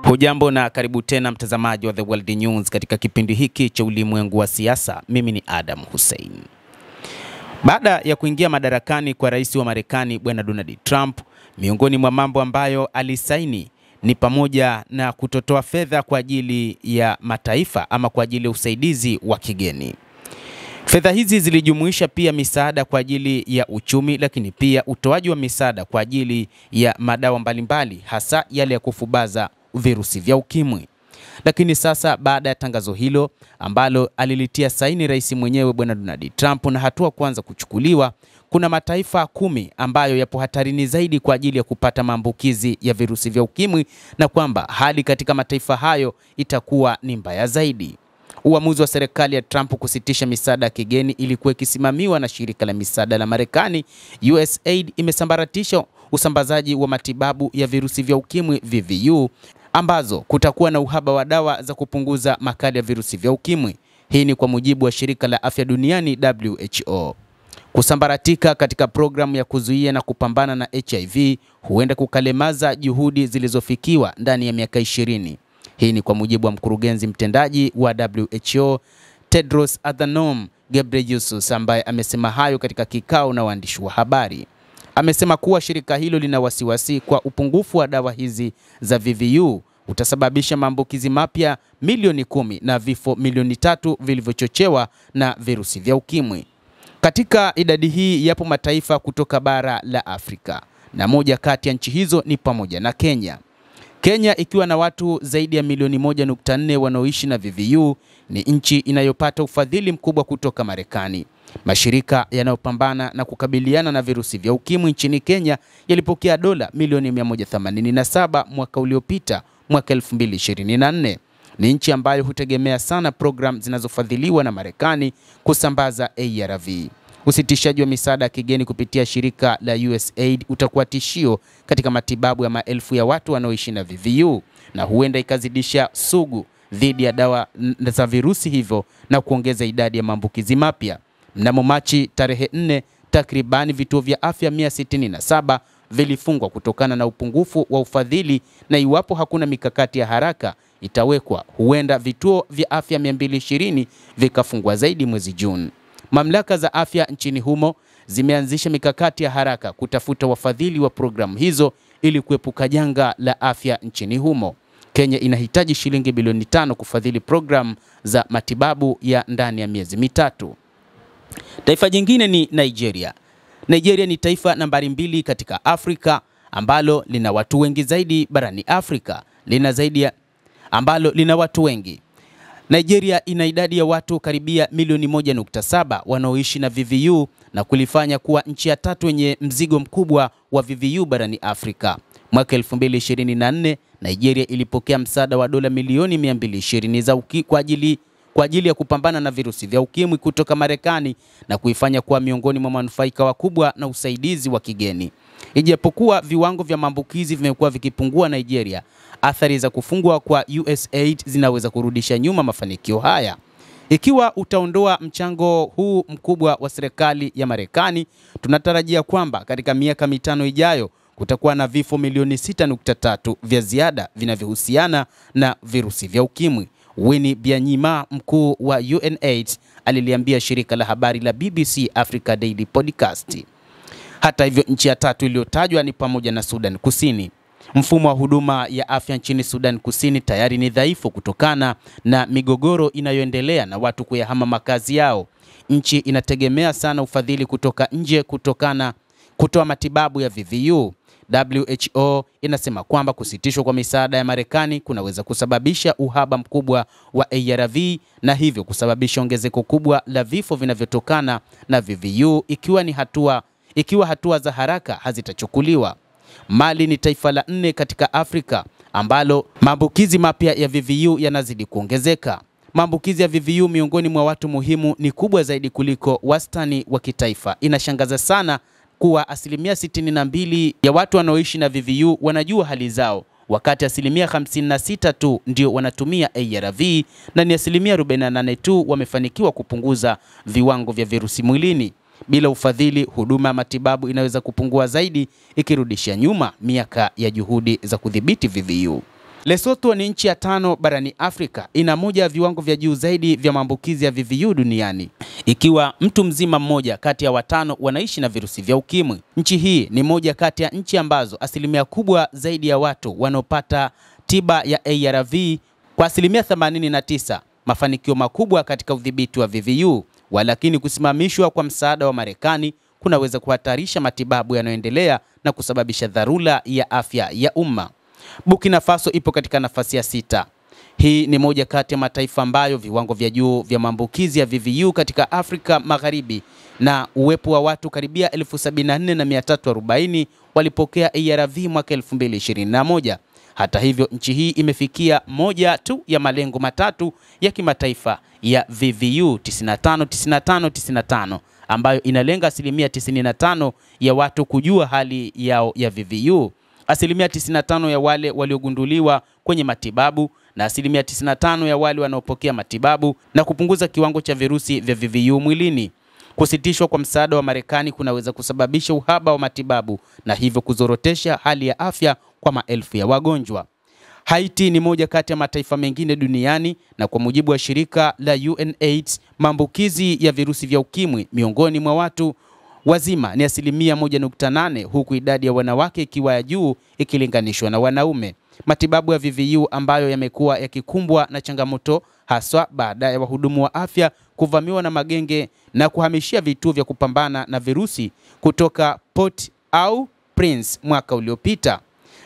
Hujambo na karibu tena mtazamaji wa The World News katika kipindi hiki cha ulimwengu wa siasa. Mimi ni Adam Hussein. Baada ya kuingia madarakani kwa rais wa Marekani Bwana Donald Trump, miongoni mwa mambo ambayo alisaini ni pamoja na kutotoa fedha kwa ajili ya mataifa ama kwa ajili ya usaidizi wa kigeni. Fedha hizi zilijumuisha pia misaada kwa ajili ya uchumi, lakini pia utoaji wa misaada kwa ajili ya madawa mbalimbali, hasa yale ya kufubaza virusi vya ukimwi. Lakini sasa baada ya tangazo hilo ambalo alilitia saini rais mwenyewe Bwana Donald Trump na hatua kwanza kuchukuliwa, kuna mataifa 10 ambayo yapo hatarini zaidi kwa ajili ya kupata maambukizi ya virusi vya ukimwi, na kwamba hali katika mataifa hayo itakuwa ni mbaya zaidi. Uamuzi wa serikali ya Trump kusitisha misaada ya kigeni ilikuwa ikisimamiwa na shirika la misaada la Marekani USAID imesambaratisha usambazaji wa matibabu ya virusi vya ukimwi VVU, ambazo kutakuwa na uhaba wa dawa za kupunguza makali ya virusi vya ukimwi. Hii ni kwa mujibu wa shirika la afya duniani WHO. Kusambaratika katika programu ya kuzuia na kupambana na HIV huenda kukalemaza juhudi zilizofikiwa ndani ya miaka 20. Hii ni kwa mujibu wa mkurugenzi mtendaji wa WHO Tedros Adhanom Ghebreyesus, ambaye amesema hayo katika kikao na waandishi wa habari. Amesema kuwa shirika hilo lina wasiwasi kwa upungufu wa dawa hizi za VVU utasababisha maambukizi mapya milioni 10 na vifo milioni 3 vilivyochochewa na virusi vya ukimwi. Katika idadi hii yapo mataifa kutoka bara la Afrika, na moja kati ya nchi hizo ni pamoja na Kenya. Kenya ikiwa na watu zaidi ya milioni 1.4 wanaoishi na VVU ni nchi inayopata ufadhili mkubwa kutoka Marekani. Mashirika yanayopambana na kukabiliana na virusi vya ukimwi nchini Kenya yalipokea dola milioni 187 mwaka uliopita, mwaka 2024. Ni nchi ambayo hutegemea sana program zinazofadhiliwa na Marekani kusambaza ARV. Usitishaji wa misaada ya kigeni kupitia shirika la USAID utakuwa tishio katika matibabu ya maelfu ya watu wanaoishi na VVU, na huenda ikazidisha sugu dhidi ya dawa za virusi hivyo na kuongeza idadi ya maambukizi mapya. Mnamo Machi tarehe 4, takribani vituo vya afya 167 vilifungwa kutokana na upungufu wa ufadhili, na iwapo hakuna mikakati ya haraka itawekwa, huenda vituo vya afya 220 vikafungwa zaidi mwezi Juni. Mamlaka za afya nchini humo zimeanzisha mikakati ya haraka kutafuta wafadhili wa programu hizo ili kuepuka janga la afya nchini humo. Kenya inahitaji shilingi bilioni 5 kufadhili programu za matibabu ya ndani ya miezi mitatu. Taifa jingine ni Nigeria. Nigeria ni taifa nambari 2 katika Afrika ambalo lina watu wengi zaidi barani Afrika. Ambalo lina watu wengi. Nigeria ina idadi ya watu karibia milioni 1.7 wanaoishi na VVU na kulifanya kuwa nchi ya 3 yenye mzigo mkubwa wa VVU barani Afrika. Mwaka 2024 Nigeria ilipokea msaada wa dola milioni 220 za kwa ajili ya kupambana na virusi vya ukimwi kutoka Marekani na kuifanya kuwa miongoni mwa manufaika wakubwa na usaidizi wa kigeni. Ijapokuwa viwango vya maambukizi vimekuwa vikipungua Nigeria, athari za kufungwa kwa USAID zinaweza kurudisha nyuma mafanikio haya. Ikiwa utaondoa mchango huu mkubwa wa serikali ya Marekani, tunatarajia kwamba katika miaka 5 ijayo kutakuwa na vifo milioni 6.3 vya ziada vinavyohusiana na virusi vya ukimwi. Winnie Byanyima, mkuu wa UNAIDS, aliliambia shirika la habari la BBC Africa Daily Podcast. Hata hivyo, nchi ya 3 iliyotajwa ni pamoja na Sudan Kusini. Mfumo wa huduma ya afya nchini Sudan Kusini tayari ni dhaifu kutokana na migogoro inayoendelea na watu kuyahama makazi yao. Nchi inategemea sana ufadhili kutoka nje kutoa matibabu ya VVU. WHO inasema kwamba kusitishwa kwa misaada ya Marekani kunaweza kusababisha uhaba mkubwa wa ARV na hivyo kusababisha ongezeko kubwa la vifo vinavyotokana na VVU ikiwa hatua za haraka hazitachukuliwa. Mali ni taifa la 4 katika Afrika ambalo maambukizi mapya ya VVU yanazidi kuongezeka. Maambukizi ya VVU miongoni mwa watu muhimu ni kubwa zaidi kuliko wastani wa kitaifa. Inashangaza sana kuwa 62% ya watu wanaoishi na VVU wanajua hali zao, wakati 56% tu ndio wanatumia ARV na ni 48% tu wamefanikiwa kupunguza viwango vya virusi mwilini. Bila ufadhili, huduma ya matibabu inaweza kupungua zaidi, ikirudisha nyuma miaka ya juhudi za kudhibiti VVU. Lesotho ni nchi ya 5 barani Afrika, ina moja ya viwango vya juu zaidi vya maambukizi ya VVU duniani, ikiwa mtu mzima mmoja kati ya 5 wanaishi na virusi vya ukimwi. Nchi hii ni moja kati ya nchi ambazo asilimia kubwa zaidi ya watu wanaopata tiba ya ARV kwa asilimia 89, mafanikio makubwa katika udhibiti wa VVU. Walakini kusimamishwa kwa msaada wa Marekani kunaweza kuhatarisha matibabu yanayoendelea na kusababisha dharura ya afya ya umma. Burkina Faso ipo katika nafasi ya 6. Hii ni moja kati ya mataifa ambayo viwango vya juu vya maambukizi ya VVU katika Afrika Magharibi, na uwepo wa watu karibia 74,340 walipokea ARV mwaka 2021. Hata hivyo, nchi hii imefikia moja tu ya malengo matatu ya kimataifa ya VVU 95-95-95, ambayo inalenga asilimia 95 ya watu kujua hali yao ya VVU, asilimia 95 ya wale waliogunduliwa kwenye matibabu na asilimia 95 ya wale wanaopokea matibabu, na kupunguza kiwango cha virusi vya VVU mwilini. Kusitishwa kwa msaada wa Marekani kunaweza kusababisha uhaba wa matibabu na hivyo kuzorotesha hali ya afya kwa maelfu ya wagonjwa. Haiti ni moja kati ya mataifa mengine duniani, na kwa mujibu wa shirika la UNAIDS, maambukizi ya virusi vya ukimwi miongoni mwa watu wazima ni asilimia 1.8, huku idadi ya wanawake ikiwa ya juu ikilinganishwa na wanaume. Matibabu ya VVU ambayo yamekuwa yakikumbwa na changamoto haswa baada ya wahudumu wa afya kuvamiwa na magenge na kuhamishia vituo vya kupambana na virusi kutoka Port-au-Prince mwaka uliopita.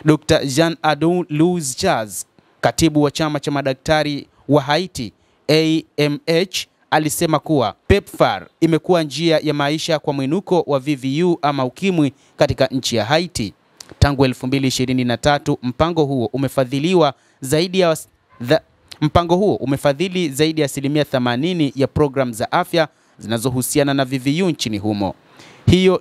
Dr. Jean-Alois Charles, katibu wa chama cha madaktari wa Haiti AMH, alisema kuwa PEPFAR imekuwa njia ya maisha kwa mwinuko wa VVU ama ukimwi katika nchi ya Haiti. Tangu 2023, mpango huo umefadhili zaidi ya asilimia 80 ya programu za afya zinazohusiana na VVU nchini humo. Hiyo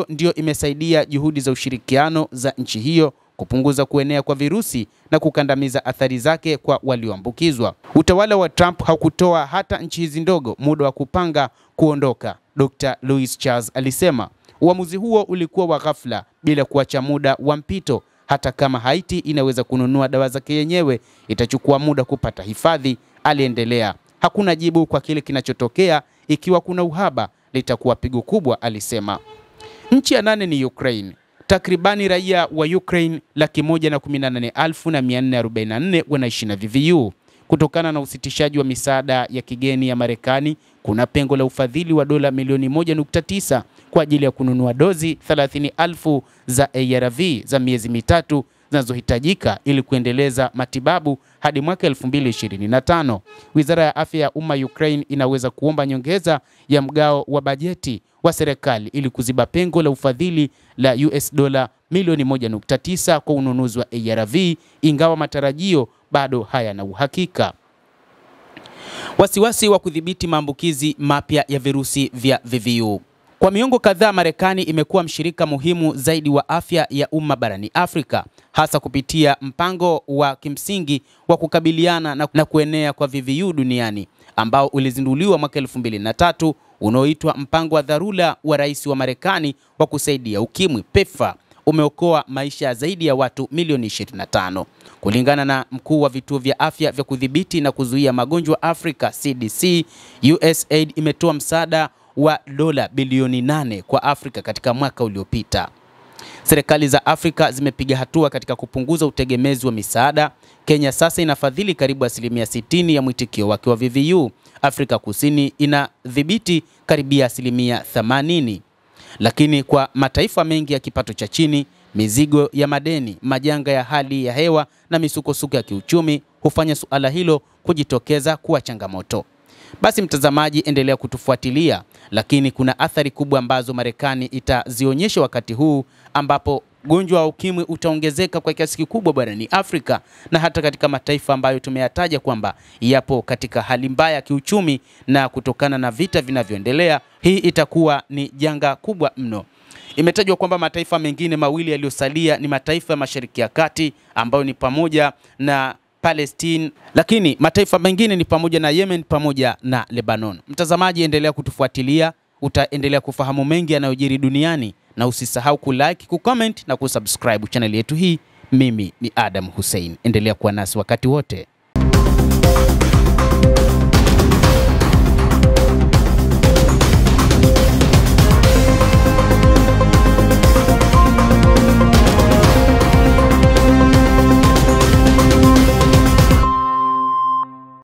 ndio imesaidia juhudi za ushirikiano za nchi hiyo kupunguza kuenea kwa virusi na kukandamiza athari zake kwa walioambukizwa. Utawala wa Trump haukutoa hata nchi hizi ndogo muda wa kupanga kuondoka, Dr. Louis Charles alisema. Uamuzi huo ulikuwa wa ghafla bila kuacha muda wa mpito. Hata kama Haiti inaweza kununua dawa zake yenyewe, itachukua muda kupata hifadhi, aliendelea. Hakuna jibu kwa kile kinachotokea. Ikiwa kuna uhaba, litakuwa pigo kubwa, alisema. Nchi ya 8 ni Ukraine. Takribani raia wa Ukraine 118,444 wanaishi na VVU. Kutokana na usitishaji wa misaada ya kigeni ya Marekani, kuna pengo la ufadhili wa dola milioni 1.9 kwa ajili ya kununua dozi 30,000 za ARV za miezi mitatu zinazohitajika ili kuendeleza matibabu hadi mwaka 2025. Wizara ya Afya ya Umma Ukraine inaweza kuomba nyongeza ya mgao wa bajeti wa serikali ili kuziba pengo la ufadhili la US dola milioni 1.9 kwa ununuzi wa ARV, ingawa matarajio bado hayana uhakika. Wasiwasi wa kudhibiti maambukizi mapya ya virusi vya VVU. Kwa miongo kadhaa, Marekani imekuwa mshirika muhimu zaidi wa afya ya umma barani Afrika, hasa kupitia mpango wa kimsingi wa kukabiliana na kuenea kwa VVU duniani ambao ulizinduliwa mwaka 2003, unaoitwa mpango wa dharura wa rais wa Marekani wa kusaidia ukimwi PEPFAR. Umeokoa maisha zaidi ya watu milioni 25. Kulingana na mkuu wa vituo vya afya vya kudhibiti na kuzuia magonjwa Afrika CDC, USAID imetoa msaada wa dola bilioni 8 kwa Afrika katika mwaka uliopita. Serikali za Afrika zimepiga hatua katika kupunguza utegemezi wa misaada. Kenya sasa inafadhili karibu asilimia 60 ya mwitikio wake wa VVU. Afrika Kusini inadhibiti karibia asilimia 80. Lakini kwa mataifa mengi ya kipato cha chini, mizigo ya madeni, majanga ya hali ya hewa na misukosuko ya kiuchumi hufanya suala hilo kujitokeza kuwa changamoto. Basi mtazamaji, endelea kutufuatilia, lakini kuna athari kubwa ambazo Marekani itazionyesha wakati huu ambapo ugonjwa wa ukimwi utaongezeka kwa kiasi kikubwa barani Afrika na hata katika mataifa ambayo tumeyataja kwamba yapo katika hali mbaya kiuchumi na kutokana na vita vinavyoendelea. Hii itakuwa ni janga kubwa mno. Imetajwa kwamba mataifa mengine mawili yaliyosalia ni mataifa ya Mashariki ya Kati ambayo ni pamoja na Palestine, lakini mataifa mengine ni pamoja na Yemen pamoja na Lebanon. Mtazamaji, endelea kutufuatilia. utaendelea kufahamu mengi yanayojiri duniani, na usisahau kulike, kucomment na kusubscribe channel yetu hii. Mimi ni Adam Hussein. Endelea kuwa nasi wakati wote.